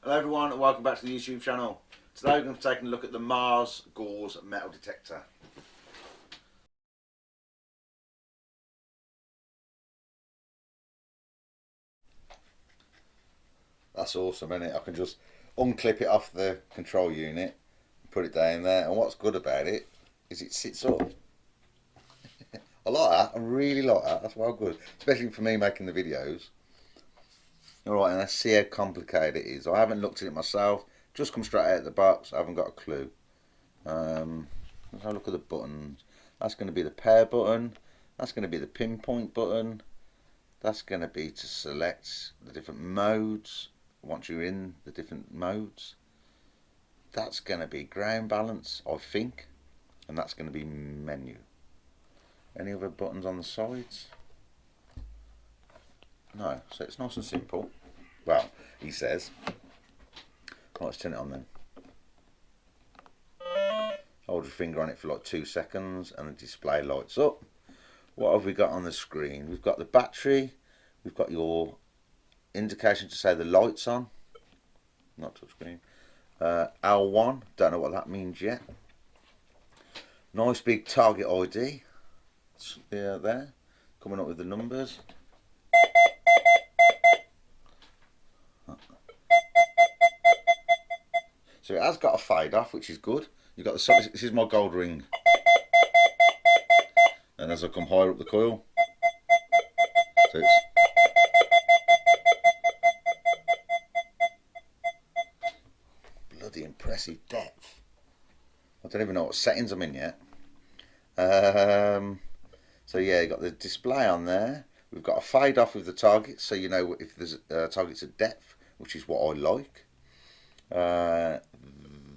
Hello everyone and welcome back to the YouTube channel. Today we're going to be taking a look at the Mars GAUSS metal detector. That's awesome, isn't it? I can just unclip it off the control unit and put it down there, and what's good about it is it sits up. I like that, I really like that, that's well good, especially for me making the videos. Alright, and let's see how complicated it is. I haven't looked at it myself, just come straight out of the box, I haven't got a clue. Let's have a look at the buttons. That's going to be the power button, that's going to be the pinpoint button, that's going to be to select the different modes once you're in the different modes. That's going to be ground balance, I think, and that's going to be menu. Any other buttons on the sides? No, so it's nice and simple. Well, he says. Let's turn it on then. Hold your finger on it for like 2 seconds and the display lights up. What have we got on the screen? We've got the battery, we've got your indication to say the light's on, not touchscreen. L1, don't know what that means yet. Nice big target ID, there, coming up with the numbers. So it has got a fade off, which is good. You've got the, this is my gold ring, and as I come higher up the coil, so it's bloody impressive depth. I don't even know what settings I'm in yet. So yeah, you've got the display on there. We've got a fade off with the target, so you know if there's targets at depth, which is what I like.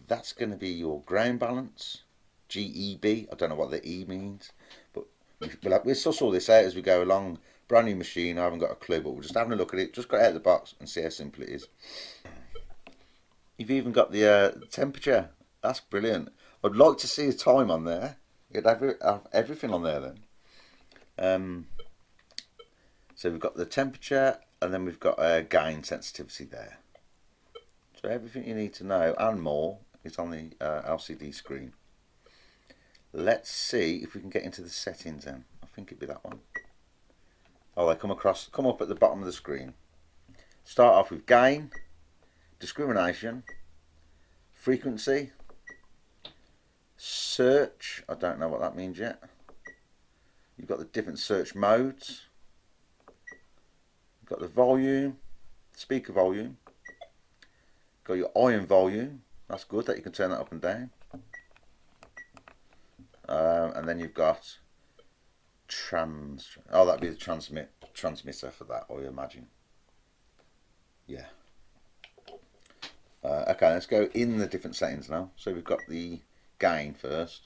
That's going to be your ground balance, GEB. I don't know what the E means, but we'll suss all this out as we go along. Brand new machine, I haven't got a clue, but we're just having a look at it. Just got it out of the box and see how simple it is. You've even got the temperature. That's brilliant. I'd like to see a time on there. You'd have everything on there then. So we've got the temperature, and then we've got gain sensitivity there. So everything you need to know and more is on the LCD screen. Let's see if we can get into the settings then. I think it'd be that one. Oh, they come up at the bottom of the screen. Start off with gain, discrimination, frequency, search. I don't know what that means yet. You've got the different search modes. You've got the volume, speaker volume. Got your iron volume, that's good that you can turn that up and down. And then you've got that'd be the transmitter for that, I imagine. Yeah. Okay, let's go in the different settings now. So we've got the gain first.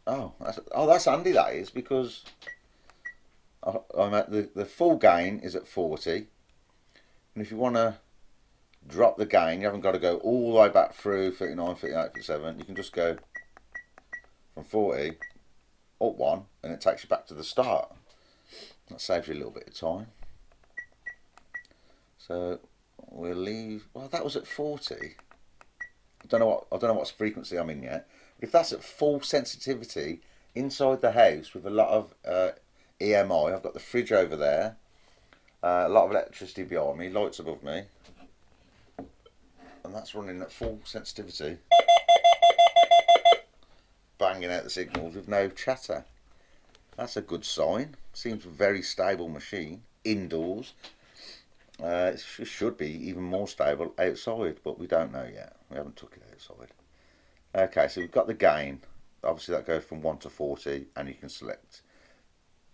That's handy, that is, because I'm at the full gain is at 40, and if you want to drop the gain, you haven't got to go all the way back through 39, 38, 37. You can just go from 40 up one, and it takes you back to the start. That saves you a little bit of time. So we'll leave. Well, that was at 40. I don't know what frequency I'm in yet. But if that's at full sensitivity inside the house with a lot of EMI, I've got the fridge over there, a lot of electricity behind me, lights above me, and that's running at full sensitivity, banging out the signals with no chatter. That's a good sign. Seems a very stable machine indoors. It should be even more stable outside, but we don't know yet. We haven't took it outside. Okay, so we've got the gain. Obviously that goes from 1 to 40, and you can select.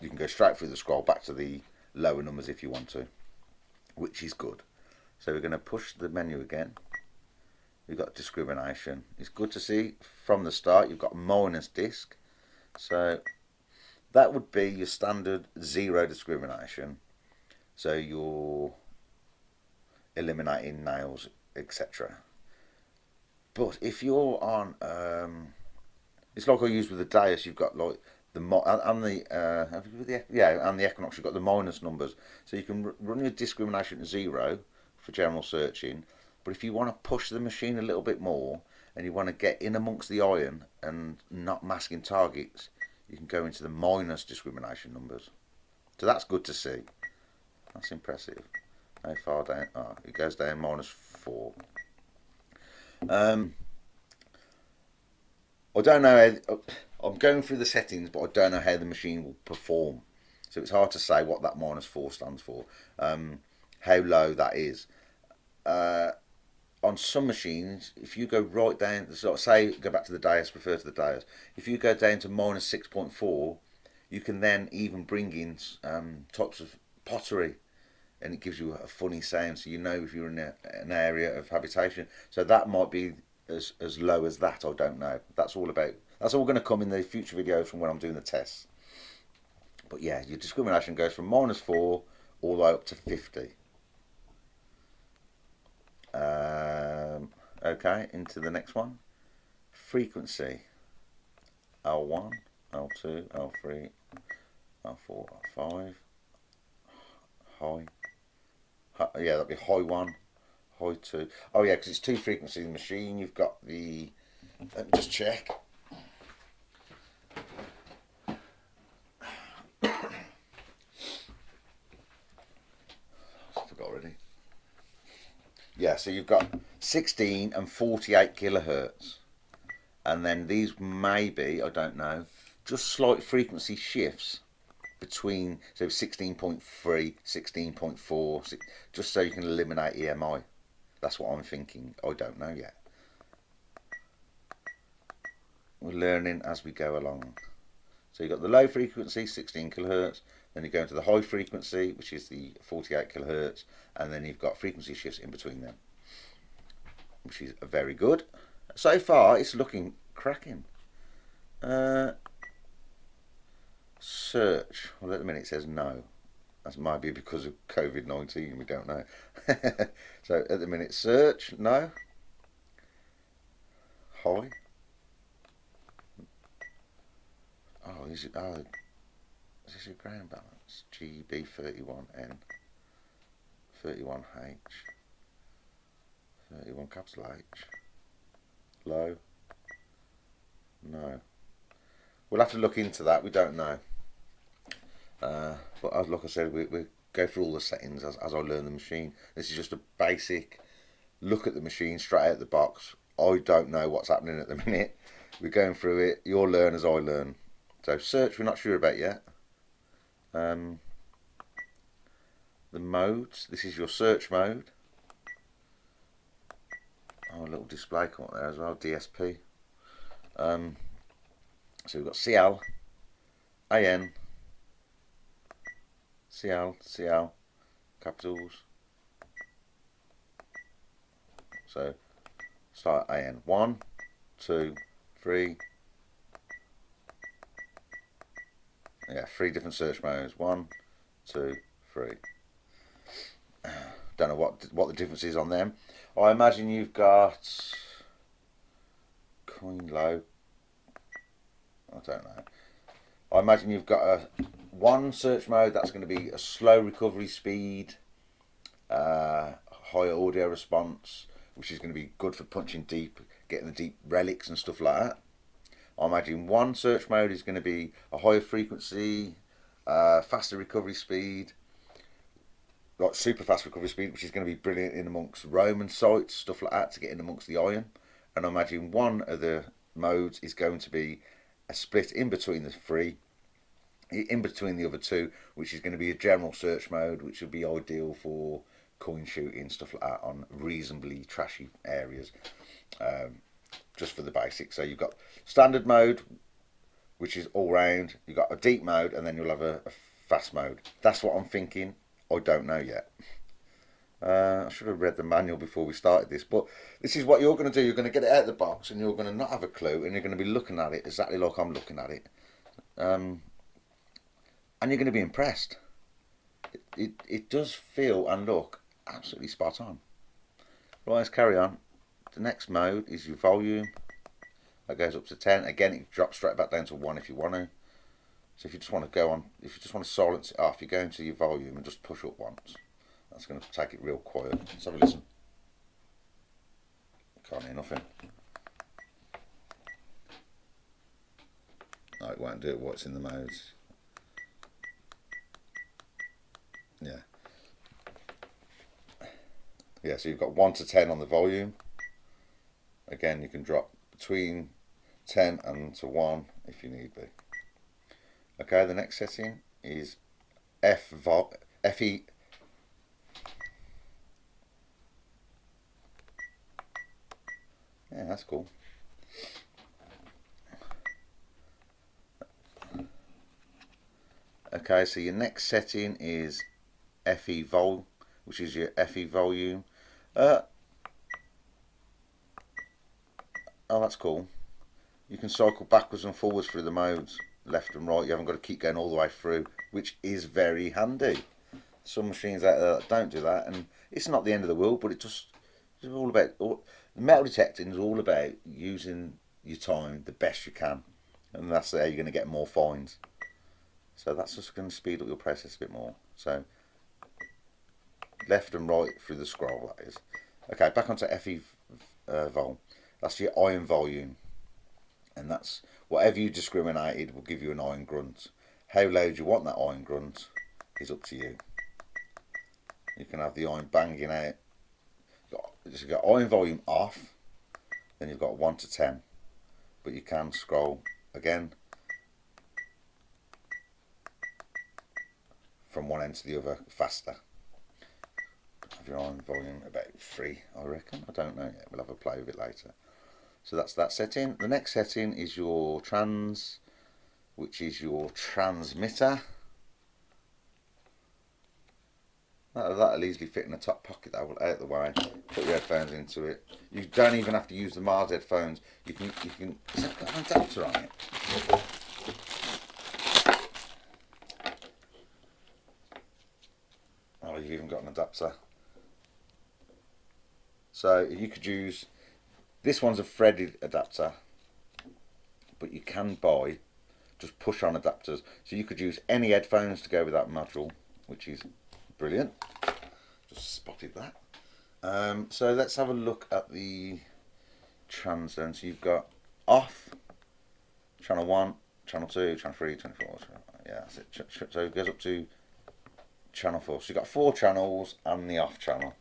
You can go straight through the scroll back to the lower numbers if you want to, which is good. So we're going to push the menu again. We've got discrimination. It's good to see from the start you've got minus disc. So that would be your standard 0 discrimination. So you're eliminating nails, etc. But if you're on, it's like I used with the dais. You've got like the and the Equinox. You've got the minus numbers, so you can run your discrimination to 0 for general searching. But if you want to push the machine a little bit more and you want to get in amongst the iron and not masking targets, you can go into the minus discrimination numbers. So that's good to see. That's impressive. How far down? Oh, it goes down -4. I don't know how, I'm going through the settings, but I don't know how the machine will perform. So it's hard to say what that -4 stands for, how low that is. On some machines, if you go right down, so say go back to the dais, refer to the dais. If you go down to -6.4, you can then even bring in types of pottery, and it gives you a funny sound, so you know if you're in an area of habitation. So that might be as low as that. I don't know. That's all going to come in the future videos from when I'm doing the tests. But yeah, your discrimination goes from -4 all the way up to 50. Okay, into the next one. Frequency. L1, L2, L3, L4, L5. High. Yeah, that'd be high 1, high 2. Oh yeah, because it's 2 frequencies in the machine. You've got the, let me just check. I forgot already. Yeah, so you've got 16 and 48 kilohertz. And then these may be, I don't know, just slight frequency shifts between, so 16.3, 16.4, just so you can eliminate EMI. That's what I'm thinking. I don't know yet. We're learning as we go along. So you've got the low frequency, 16 kilohertz, then you go into the high frequency, which is the 48 kilohertz, and then you've got frequency shifts in between them, which is very good. So far, it's looking cracking. Search. Well, at the minute it says no. That might be because of COVID-19. We don't know. So at the minute, search. No. High. Oh, is it? Oh, is this your ground balance? GB31N, 31H, 31 capital H. Low. No. We'll have to look into that. We don't know. But like I said, we go through all the settings as I learn the machine. This is just a basic look at the machine straight out of the box. I don't know what's happening at the minute. We're going through it. You'll learn as I learn. So search, we're not sure about yet. The modes. This is your search mode. Oh, a little display come up there as well. DSP. So we've got CL, AN, CL, capitals. So start AN. 1, 2, 3. Yeah, 3 different search modes. 1, 2, 3. Don't know what the difference is on them. I imagine you've got coin low. I don't know. I imagine you've got one search mode that's going to be a slow recovery speed, higher audio response, which is going to be good for punching deep, getting the deep relics and stuff like that. I imagine one search mode is going to be a higher frequency, faster recovery speed, like super fast recovery speed, which is going to be brilliant in amongst Roman sites, stuff like that, to get in amongst the iron. And I imagine one of the modes is going to be a split in between the 3, in between the other 2, which is going to be a general search mode, which would be ideal for coin shooting, stuff like that, on reasonably trashy areas, just for the basics. So you've got standard mode, which is all round. You've got a deep mode, and then you'll have a fast mode. That's what I'm thinking. I don't know yet. I should have read the manual before we started this, but this is what you're going to do. You're going to get it out of the box and you're going to not have a clue, and you're going to be looking at it exactly like I'm looking at it. And you're going to be impressed. It does feel and look absolutely spot on. Right, let's carry on. The next mode is your volume. That goes up to 10. Again, it drops straight back down to 1 if you want to. So if you just want to go on, if you just want to silence it off, you go into your volume and just push up once. That's going to take it real quiet. Let's have a listen. Can't hear nothing. No, it won't do it. What's in the modes? Yeah. Yeah, so you've got 1 to 10 on the volume. Again, you can drop between 10 and to 1 if you need be. Okay, the next setting is FE. Yeah, that's cool. Okay, so your next setting is FE vol, which is your FE volume. Oh, that's cool. You can cycle backwards and forwards through the modes, left and right. You haven't got to keep going all the way through, which is very handy. Some machines out there that don't do that, and it's not the end of the world, but it's all about metal detecting is all about using your time the best you can, and that's how you're going to get more finds. So that's just going to speed up your process a bit more. So left and right through the scroll, that is. Okay, back onto FE vol. That's your iron volume, and that's whatever you discriminated will give you an iron grunt. How loud you want that iron grunt is up to you. You can have the iron banging out. You've got iron volume off, then you've got 1 to 10, but you can scroll again from one end to the other faster. Have your iron volume about 3, I reckon. I don't know yet. We'll have a play with it later. So that's that setting. The next setting is your trans, which is your transmitter. That'll easily fit in the top pocket. That will out the way. Put your headphones into it. You don't even have to use the Mars headphones. You can. Has that got an adapter on it? Oh, you've even got an adapter. So you could use. This one's a threaded adapter, but you can buy just push on adapters. So you could use any headphones to go with that module, which is brilliant. Just spotted that. So let's have a look at the trans then. So you've got off, channel 1, channel 2, channel 3, channel 4. Yeah, that's it. So it goes up to channel 4. So you've got 4 channels and the off channel.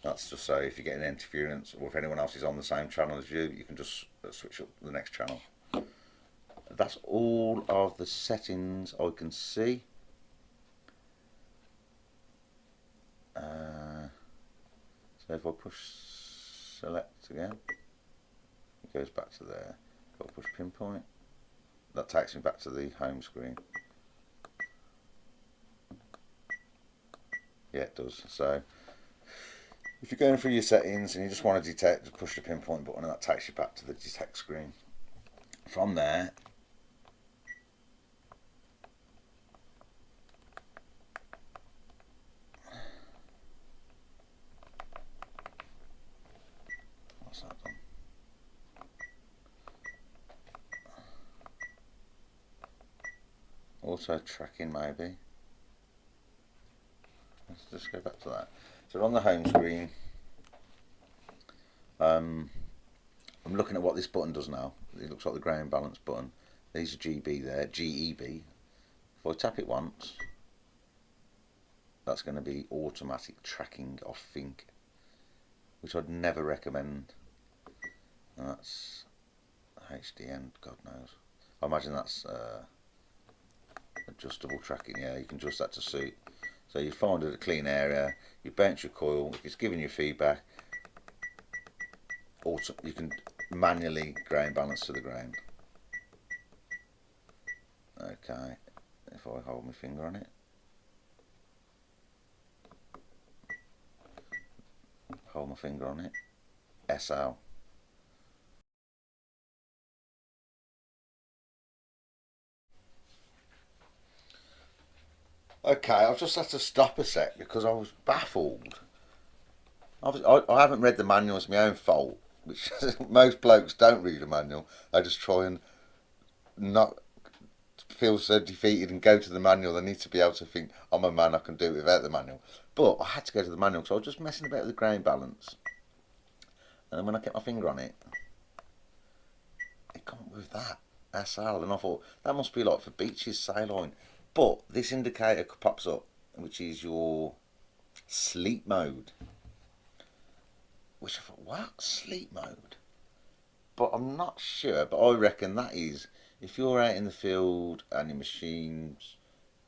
That's just so if you're getting interference or if anyone else is on the same channel as you, you can just switch up the next channel. That's all of the settings I can see. So if I push select again, it goes back to there. Got to push pinpoint. That takes me back to the home screen. Yeah, it does. So if you're going through your settings and you just want to detect, just push the pinpoint button and that takes you back to the detect screen. From there, what's that done? Auto tracking maybe. Let's just go back to that. So on the home screen, I'm looking at what this button does now. It looks like the ground balance button. There's a GB there, GEB. If I tap it once, that's going to be automatic tracking, I think, which I'd never recommend. And that's HDN, God knows. I imagine that's adjustable tracking. Yeah, you can adjust that to suit. So you find a clean area, you bounce your coil. If it's giving you feedback, you can manually ground balance to the ground. Okay, if I hold my finger on it. Hold my finger on it. SL. Okay, I've just had to stop a sec because I was baffled. I haven't read the manual, it's my own fault, which most blokes don't read a manual. They just try and not feel so defeated and go to the manual. They need to be able to think, I'm a man, I can do it without the manual. But I had to go to the manual because I was just messing about with the grain balance. And then when I kept my finger on it, it come up with that, SL. And I thought, that must be like for beaches, saline. But this indicator pops up, which is your sleep mode. Which I thought, what? Sleep mode? But I'm not sure, but I reckon that is if you're out in the field and your machine's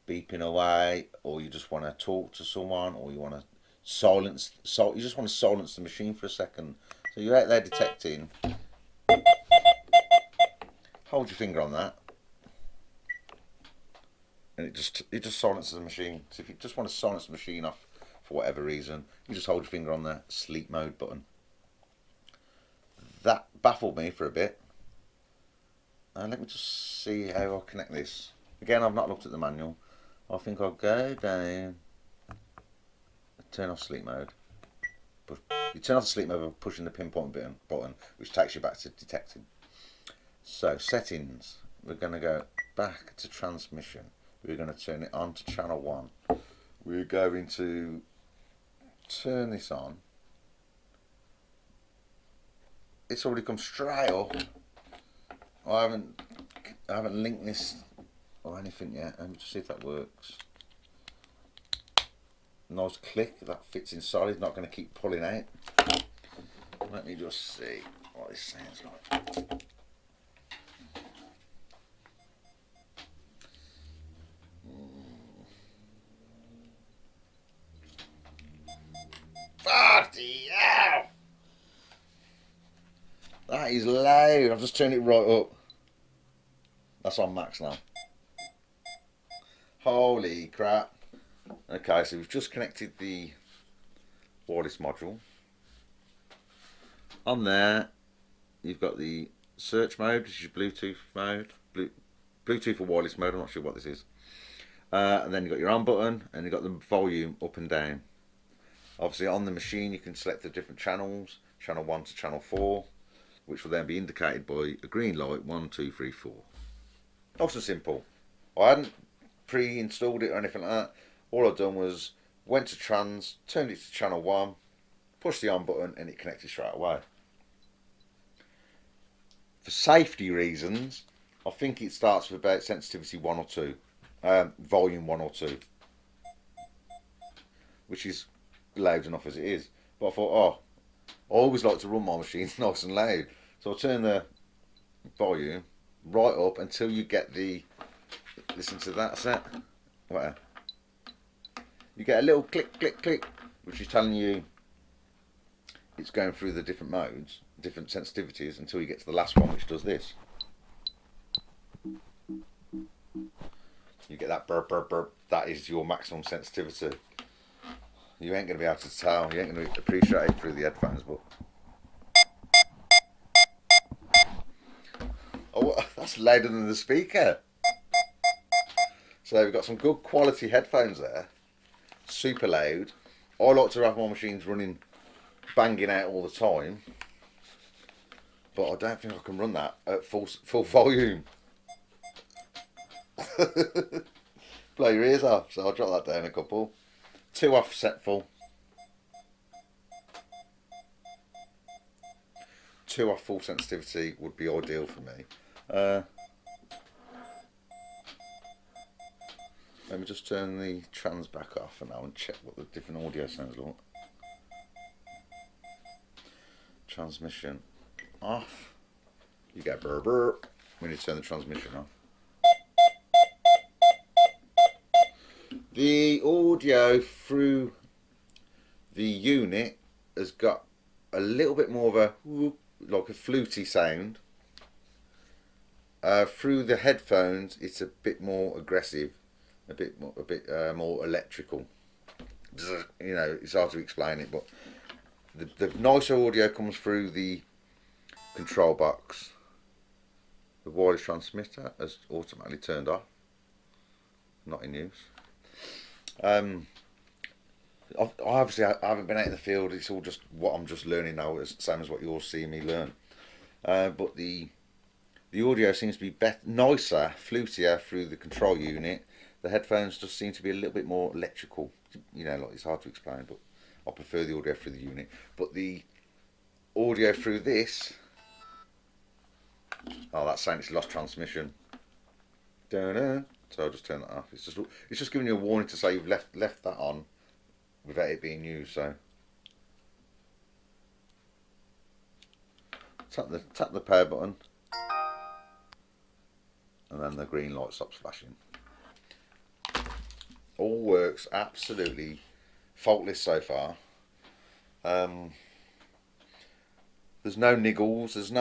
beeping away, or you just want to talk to someone, or you want to you just want to silence the machine for a second. So you're out there detecting, hold your finger on that, and it just silences the machine. So if you just want to silence the machine off for whatever reason, you just hold your finger on the sleep mode button. That baffled me for a bit. Let me just see how I connect this. Again, I've not looked at the manual. I think I'll go down, turn off sleep mode. You turn off the sleep mode by pushing the pinpoint button, which takes you back to detecting. So, settings. We're going to go back to transmission. We're going to turn it on to channel 1. We're going to turn this on. It's already come straight up. I haven't linked this or anything yet. Let me just see if that works. Nice click, that fits inside. It's not going to keep pulling out. Let me just see what this sounds like. Bloody hell! That is loud. I've just turned it right up. That's on max now. Holy crap. Okay, so we've just connected the wireless module. On there, you've got the search mode, which is Bluetooth mode. Bluetooth or wireless mode, I'm not sure what this is. And then you've got your on button, and you've got the volume up and down. Obviously on the machine you can select the different channels, channel 1 to channel 4, which will then be indicated by a green light, 1, 2, 3, 4. Nice and simple. I hadn't pre-installed it or anything like that. All I've done was went to trans, turned it to channel 1, pushed the on button, and it connected straight away. For safety reasons, I think it starts with about sensitivity 1 or 2, volume 1 or 2, which is loud enough as it is. But I thought, I always like to run my machines nice and loud, so I turn the volume right up until you get the, listen to that set, whatever. You get a little click, click, click, which is telling you it's going through the different modes, different sensitivities, until you get to the last one, which does this. You get that burp, burp, burp. That is your maximum sensitivity. You ain't going to be able to tell, you ain't going to appreciate it through the headphones, but... Oh, that's louder than the speaker. So we've got some good quality headphones there. Super loud. I like to have my machines running, banging out all the time. But I don't think I can run that at full volume. Blow your ears off, so I'll drop that down a couple. 2 offset full. 2 off full sensitivity would be ideal for me. Let me just turn the trans back off for now and check what the different audio sounds like. Transmission off. You get burr burr when you turn the transmission off. The audio through the unit has got a little bit more of a whoop, like a fluty sound. Through the headphones it's a bit more aggressive. a bit more electrical. You know, it's hard to explain it, but the nicer audio comes through the control box. The wireless transmitter has automatically turned off, not in use. Obviously, I haven't been out in the field. It's all just what I'm just learning now, it's the same as what you're seeing me learn. But the audio seems to be nicer, flutier through the control unit. The headphones just seem to be a little bit more electrical. You know, like it's hard to explain, but I prefer the audio through the unit. But the audio through this, oh, that's saying it's lost transmission. Da-da. So I'll just turn that off. It's just giving you a warning to say you've left that on without it being used. So tap the power button, and then the green light stops flashing. All works absolutely faultless so far. There's no niggles. There's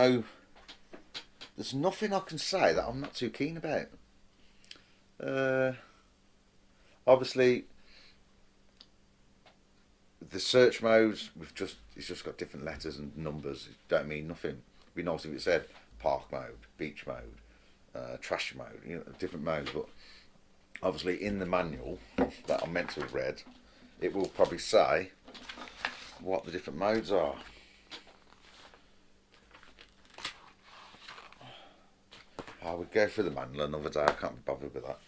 nothing I can say that I'm not too keen about. Obviously, the search modes it's just got different letters and numbers. It don't mean nothing. It'd be nice if it said park mode, beach mode, trash mode. You know, different modes. But obviously, in the manual that I'm meant to have read, it will probably say what the different modes are. I would go through the manual another day. I can't be bothered with that.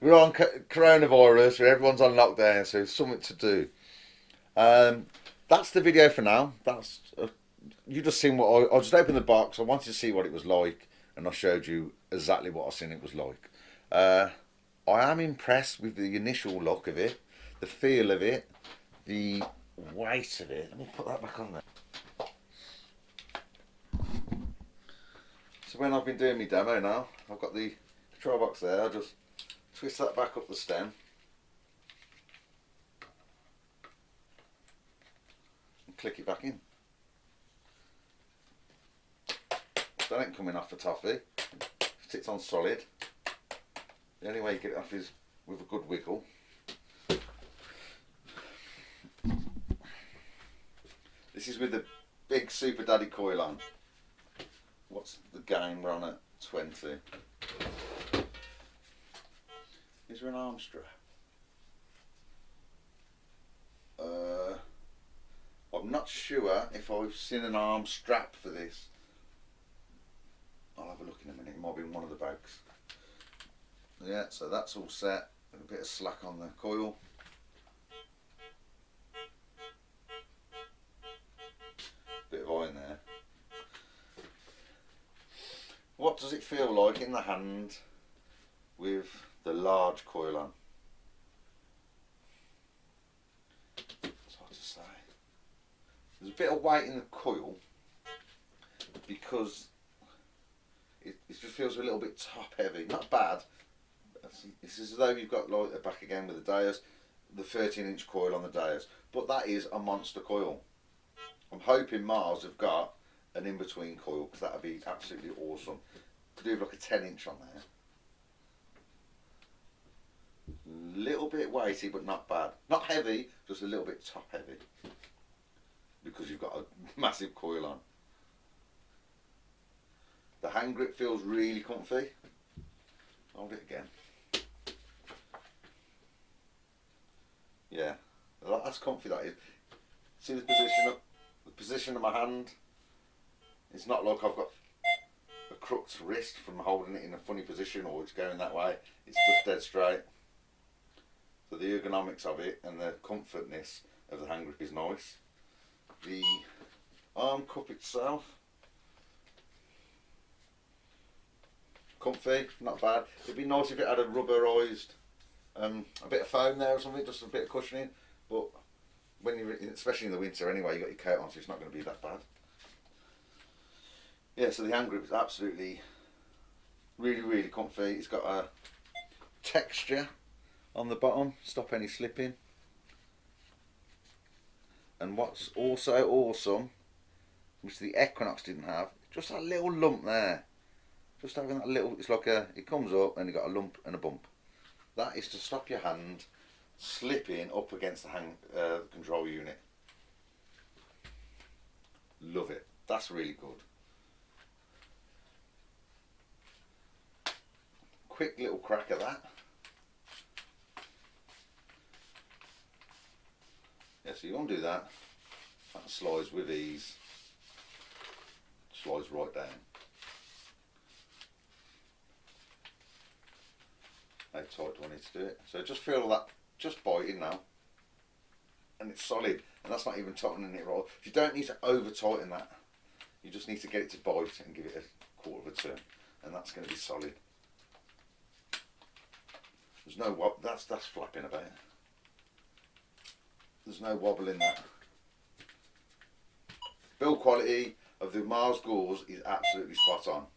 We're on coronavirus, where everyone's on lockdown, so it's something to do. That's the video for now. You just seen what I just opened the box. I wanted to see what it was like, and I showed you exactly what I seen it was like. I am impressed with the initial look of it, the feel of it, the weight of it. Let me put that back on there. So when I've been doing my demo now, I've got the control box there. I just twist that back up the stem and click it back in. That ain't coming off the toffee. If it's on solid, the only way you get it off is with a good wiggle. This is with the big Super Daddy coil on. What's the gain? We're on at 20. Is there an arm strap? I'm not sure if I've seen an arm strap for this. I'll have a look in a minute. It might be in one of the bags. Yeah, so that's all set. A bit of slack on the coil. Bit of iron there. What does it feel like in the hand with the large coil on? It's hard to say. There's a bit of weight in the coil because it just feels a little bit top heavy. Not bad. It's as though you've got like back again with the dias, the 13-inch coil on the dias, but that is a monster coil. I'm hoping Mars have got an in-between coil, because that would be absolutely awesome. Could do like a 10-inch on there. Little bit weighty, but not bad. Not heavy, just a little bit top heavy, because you've got a massive coil on. The hand grip feels really comfy. Hold it again. Yeah, that's comfy, that is. See the position of my hand? It's not like I've got a crooked wrist from holding it in a funny position, or it's going that way. It's just dead straight. So the ergonomics of it and the comfortness of the hand grip is nice. The arm cup itself, comfy, not bad. It'd be nice if it had a rubberized, a bit of foam there or something, just a bit of cushioning. But when you're, especially in the winter anyway, you got your coat on, so it's not going to be that bad. Yeah, so the hand grip is absolutely, really comfy. It's got a texture on the bottom, stop any slipping. And what's also awesome, which the Equinox didn't have, just that little lump there. Just having that little, it's like it comes up and you got a lump and a bump. That is to stop your hand slipping up against the control unit. Love it. That's really good. Quick little crack of that. Yeah, so you undo that. That slides with ease. Slides right down. How tight do I need to do it? So just feel that just biting now. And it's solid. And that's not even tightening it right. You don't need to over tighten that. You just need to get it to bite and give it a quarter of a turn. And that's going to be solid. There's no wobble. That's flapping about. There's no wobble in that. Build quality of the Mars GAUSS is absolutely spot on.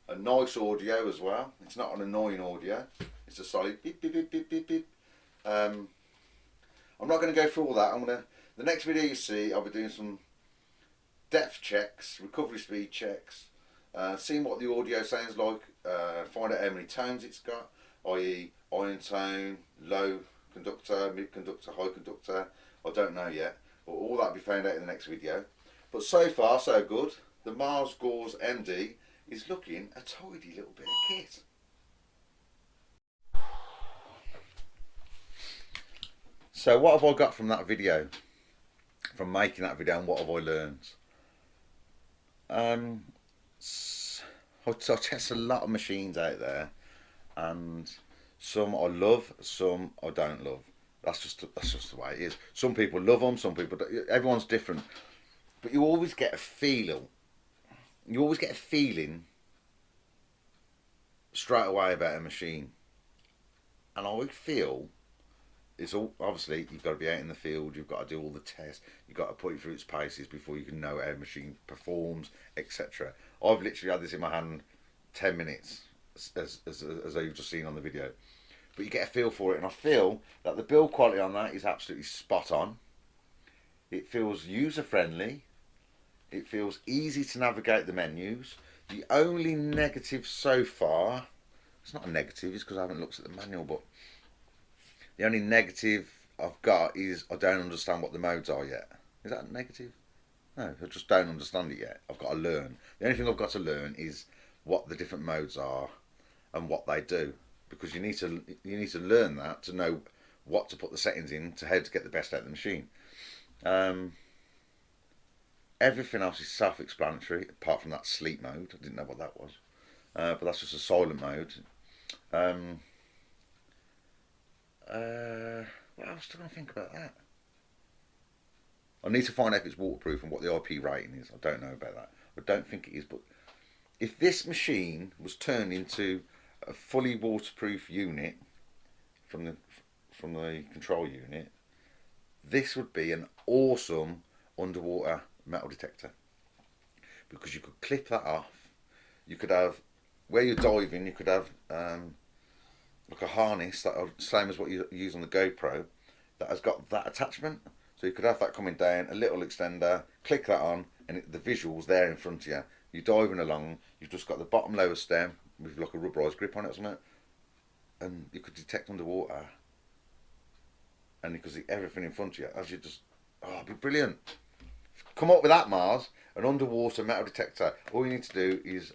A nice audio as well. It's not an annoying audio. It's a solid beep beep beep beep beep beep. I'm not going to go through all that. The next video you see, I'll be doing some depth checks, recovery speed checks, seeing what the audio sounds like, find out how many tones it's got, i.e. iron tone, low conductor, mid conductor, high conductor. I don't know yet, but all that will be found out in the next video. But so far so good. The Mars GAUSS MD is looking a tidy little bit of kit. So what have I got from that video? From making that video, and what have I learned? I test a lot of machines out there, and some I love, some I don't love. That's just the way it is. Some people love them, some people don't. Everyone's different, but you always get a feeling. You always get a feeling straight away about a machine, and I feel it's all obviously you've got to be out in the field. You've got to do all the tests. You've got to put it through its paces before you can know how a machine performs, etc. I've literally had this in my hand 10 minutes, as you've just seen on the video. But you get a feel for it, and I feel that the build quality on that is absolutely spot on. It feels user friendly. It feels easy to navigate the menus. The only negative so far, it's not a negative, it's because I haven't looked at the manual, but the only negative I've got is I don't understand what the modes are yet. Is that a negative? No, I just don't understand it yet. I've got to learn. The only thing I've got to learn is what the different modes are and what they do, because you need to learn that to know what to put the settings in to how to get the best out of the machine. Everything else is self-explanatory apart from that sleep mode. I didn't know what that was, but that's just a silent mode. What else do I think about that? I need to find out if it's waterproof and what the IP rating is. I don't know about that. I don't think it is, but if this machine was turned into a fully waterproof unit from the control unit, this would be an awesome underwater metal detector, because you could clip that off. You could have, where you're diving, you could have like a harness that same as what you use on the GoPro that has got that attachment. So you could have that coming down, a little extender, click that on, and the visual's there in front of you. You're diving along, you've just got the bottom lower stem with like a rubberized grip on it or something, and you could detect underwater, and you could see everything in front of you as you just, it'd be brilliant. Come up with that, Mars, an underwater metal detector. All you need to do is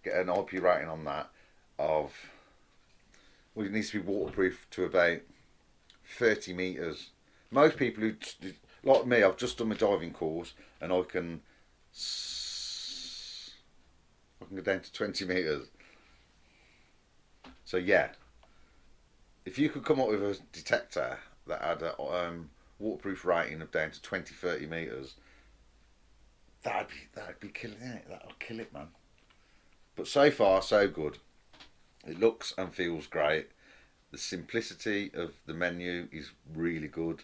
get an IP rating on that of, well, it needs to be waterproof to about 30 metres. Most people who, like me, I've just done my diving course, and I can go down to 20 metres. So yeah, if you could come up with a detector that had a waterproof rating of down to 20-30 metres, that'd be killing it. That'll kill it, man. But so far, so good. It looks and feels great. The simplicity of the menu is really good.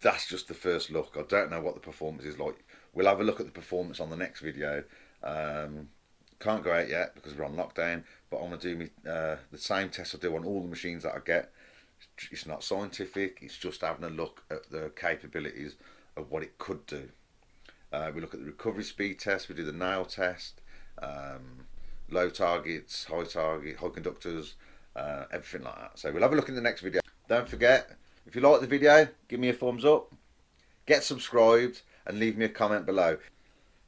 That's just the first look. I don't know what the performance is like. We'll have a look at the performance on the next video. Can't go out yet because we're on lockdown, but I'm going to do the same test I do on all the machines that I get. It's not scientific. It's just having a look at the capabilities of what it could do. We look at the recovery speed test. We do the nail test. Low targets, high conductors, everything like that. So we'll have a look in the next video. Don't forget, if you like the video, give me a thumbs up, get subscribed, and leave me a comment below.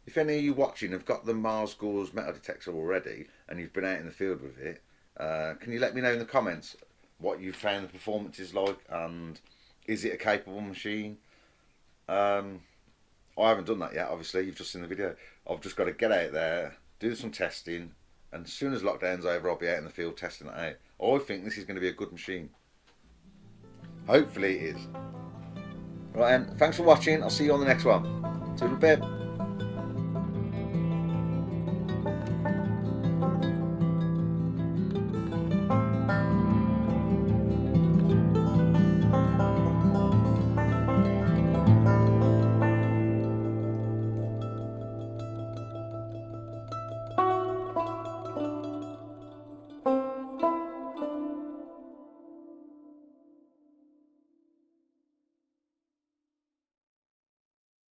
If any of you watching have got the GAUSS metal detector already and you've been out in the field with it, can you let me know in the comments what you found the performance is like, and is it a capable machine? I haven't done that yet, obviously. You've just seen the video. I've just got to get out there, do some testing, and as soon as lockdown's over, I'll be out in the field testing it out. I think this is going to be a good machine. Hopefully it is. Right, and thanks for watching. I'll see you on the next one. Toodle bib.